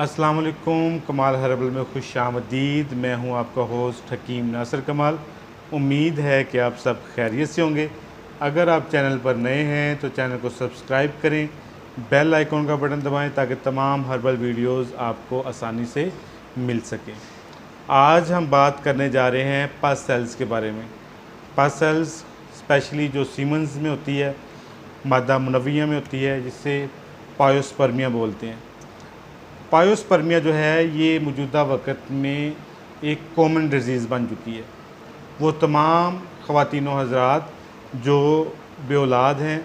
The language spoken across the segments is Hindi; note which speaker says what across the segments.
Speaker 1: अस्सलाम वालेकुम। कमाल हर्बल में खुश आमदीद। मैं हूं आपका होस्ट हकीम नासिर कमाल। उम्मीद है कि आप सब खैरियत से होंगे। अगर आप चैनल पर नए हैं तो चैनल को सब्सक्राइब करें, बेल आइकॉन का बटन दबाएं ताकि तमाम हर्बल वीडियोस आपको आसानी से मिल सकें। आज हम बात करने जा रहे हैं पस सेल्स के बारे में। पस सेल्स स्पेशली जो सीमन्स में होती है, मादा मुनव्विया में होती है, जिसे पायोस्पर्मिया बोलते हैं। पायोस्पर्मिया जो है ये मौजूदा वक्त में एक कॉमन डिजीज़ बन चुकी है। वो तमाम ख़वातीन व हज़रात जो बेऔलाद हैं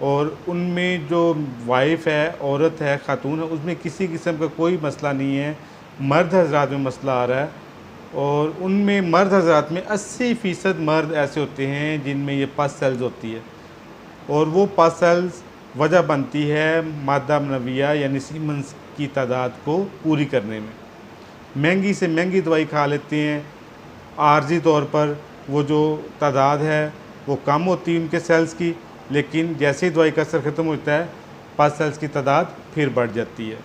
Speaker 1: और उनमें जो वाइफ है, औरत है, खातून है, उसमें किसी किस्म का कोई मसला नहीं है। मर्द हज़रात में मसला आ रहा है और उनमें मर्द हज़रात में 80% मर्द ऐसे होते हैं जिनमें ये पस सेल्स होती है और वो पस सेल्स वजह बनती है मादा मुनव्विया यानी सीमन्स की तादाद को पूरी करने में। महंगी से महंगी दवाई खा लेते हैं, आर्जी तौर पर वो जो तादाद है वो कम होती है उनके सेल्स की, लेकिन जैसे ही दवाई का असर ख़त्म होता है पस सेल्स की तादाद फिर बढ़ जाती है।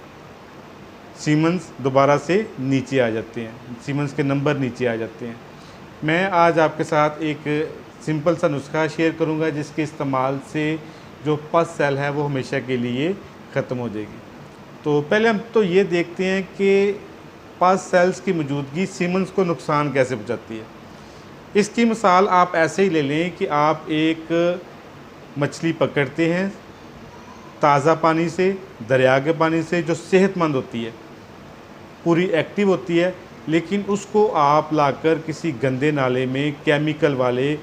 Speaker 1: सीमन्स दोबारा से नीचे आ जाते हैं, सीमन्स के नंबर नीचे आ जाते हैं। मैं आज आपके साथ एक सिंपल सा नुस्खा शेयर करूंगा जिसके इस्तेमाल से जो पस सेल है वो हमेशा के लिए ख़त्म हो जाएगी। तो पहले हम तो ये देखते हैं कि पस सेल्स की मौजूदगी सीमन्स को नुकसान कैसे पहुंचाती है। इसकी मिसाल आप ऐसे ही ले लें कि आप एक मछली पकड़ते हैं ताज़ा पानी से, दरिया के पानी से, जो सेहतमंद होती है, पूरी एक्टिव होती है, लेकिन उसको आप लाकर किसी गंदे नाले में केमिकल वाले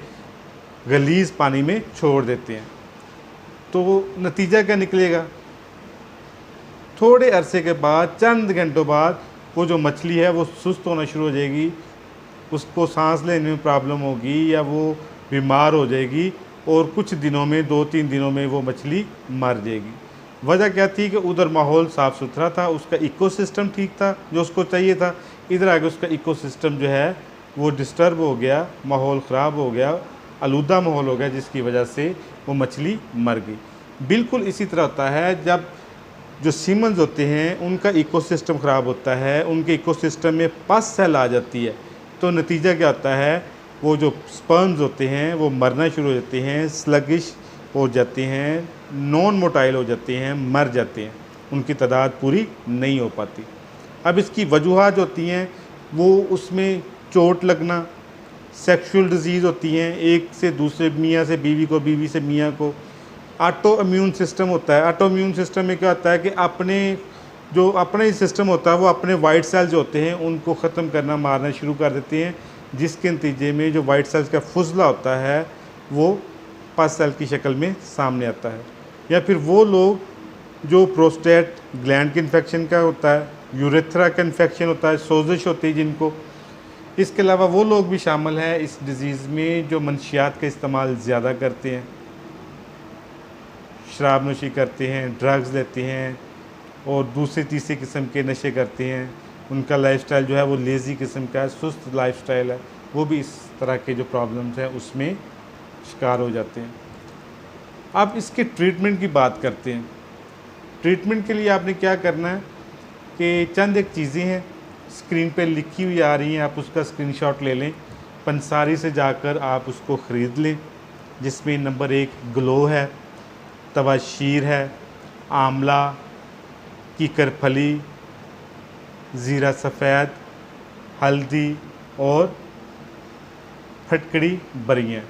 Speaker 1: गलीज़ पानी में छोड़ देते हैं तो नतीजा क्या निकलेगा? थोड़े अरसे के बाद, चंद घंटों बाद वो जो मछली है वो सुस्त होना शुरू हो जाएगी, उसको सांस लेने में प्रॉब्लम होगी या वो बीमार हो जाएगी और कुछ दिनों में, 2-3 दिनों में वो मछली मर जाएगी। वजह क्या थी कि उधर माहौल साफ़ सुथरा था, उसका इकोसिस्टम ठीक था जो उसको चाहिए था। इधर आके उसका इकोसिस्टम जो है वो डिस्टर्ब हो गया, माहौल ख़राब हो गया, आलूदा माहौल हो गया, जिसकी वजह से वो मछली मर गई। बिल्कुल इसी तरह होता है जब जो सीमन्स होते हैं उनका इकोसिस्टम ख़राब होता है, उनके इकोसिस्टम में पस सेल आ जाती है तो नतीजा क्या होता है? वो जो स्पर्म्स होते हैं वो मरना शुरू हो जाते हैं, स्लगिश हो जाते हैं, नॉन मोटाइल हो जाते हैं, मर जाते हैं, उनकी तादाद पूरी नहीं हो पाती। अब इसकी वजूहात होती हैं वो उसमें चोट लगना, सेक्सुअल डिजीज़ होती हैं, एक से दूसरे मियाँ से बीवी को, बीवी से मियाँ को। ऑटो इम्यून सिस्टम होता है। ऑटो इम्यून सिस्टम में क्या होता है कि अपने ही सिस्टम होता है वो अपने वाइट सेल्स जो होते हैं उनको ख़त्म करना, मारना शुरू कर देते हैं, जिसके नतीजे में जो वाइट सेल्स का फुजला होता है वो पस सेल की शक्ल में सामने आता है। या फिर वो लोग जो प्रोस्टेट ग्लैंड के इन्फेक्शन का होता है, यूरेथ्रा का इन्फेक्शन होता है, सोजिश होती है जिनको। इसके अलावा वो लोग भी शामिल हैं इस डिज़ीज़ में जो मनशियात का इस्तेमाल ज़्यादा करते हैं, शराब नोशी करते हैं, ड्रग्स लेते हैं और दूसरे तीसरे किस्म के नशे करते हैं। उनका लाइफस्टाइल जो है वो लेज़ी किस्म का है, सुस्त लाइफस्टाइल है, वो भी इस तरह के जो प्रॉब्लम्स हैं उसमें शिकार हो जाते हैं। अब इसके ट्रीटमेंट की बात करते हैं। ट्रीटमेंट के लिए आपने क्या करना है कि चंद एक चीज़ें हैं स्क्रीन पे लिखी हुई आ रही हैं, आप उसका स्क्रीनशॉट ले लें, पंसारी से जाकर आप उसको ख़रीद लें, जिसमें नंबर 1 ग्लो है, तवाशीर है, आंवला, कीकर फली, ज़ीरा सफ़ेद, हल्दी और फटकड़ी बरियाँ।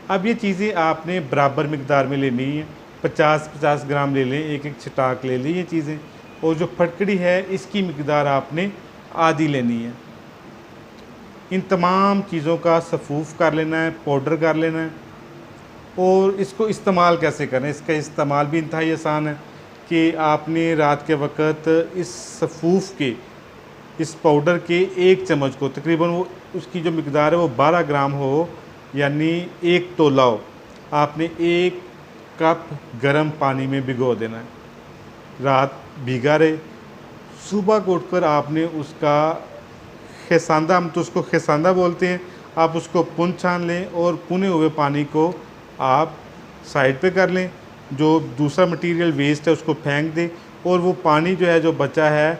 Speaker 1: अब ये चीज़ें आपने बराबर मकदार में लेनी है, 50-50 ग्राम ले लें, एक छटाक ले लें ये चीज़ें। और जो फटकड़ी है इसकी मकदार आपने आधी लेनी है। इन तमाम चीज़ों का सफ़ूफ़ कर लेना है, पाउडर कर लेना है। और इसको इस्तेमाल कैसे करें? इसका इस्तेमाल भी इंतहाई आसान है कि आपने रात के वक्त इस सफ़ूफ़ के, इस पाउडर के 1 चम्मच को, तकरीबन वो उसकी जो मकदार है वो 12 ग्राम हो, यानी 1 तोला हो, आपने 1 कप गर्म पानी में भिगो देना है। रात भीगा रहे, सुबह को उठकर आपने उसका खेसांदा, हम तो उसको खेसांदा बोलते हैं, आप उसको पुन छान लें और पुने हुए पानी को आप साइड पे कर लें, जो दूसरा मटेरियल वेस्ट है उसको फेंक दें और वो पानी जो है जो बचा है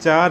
Speaker 1: 4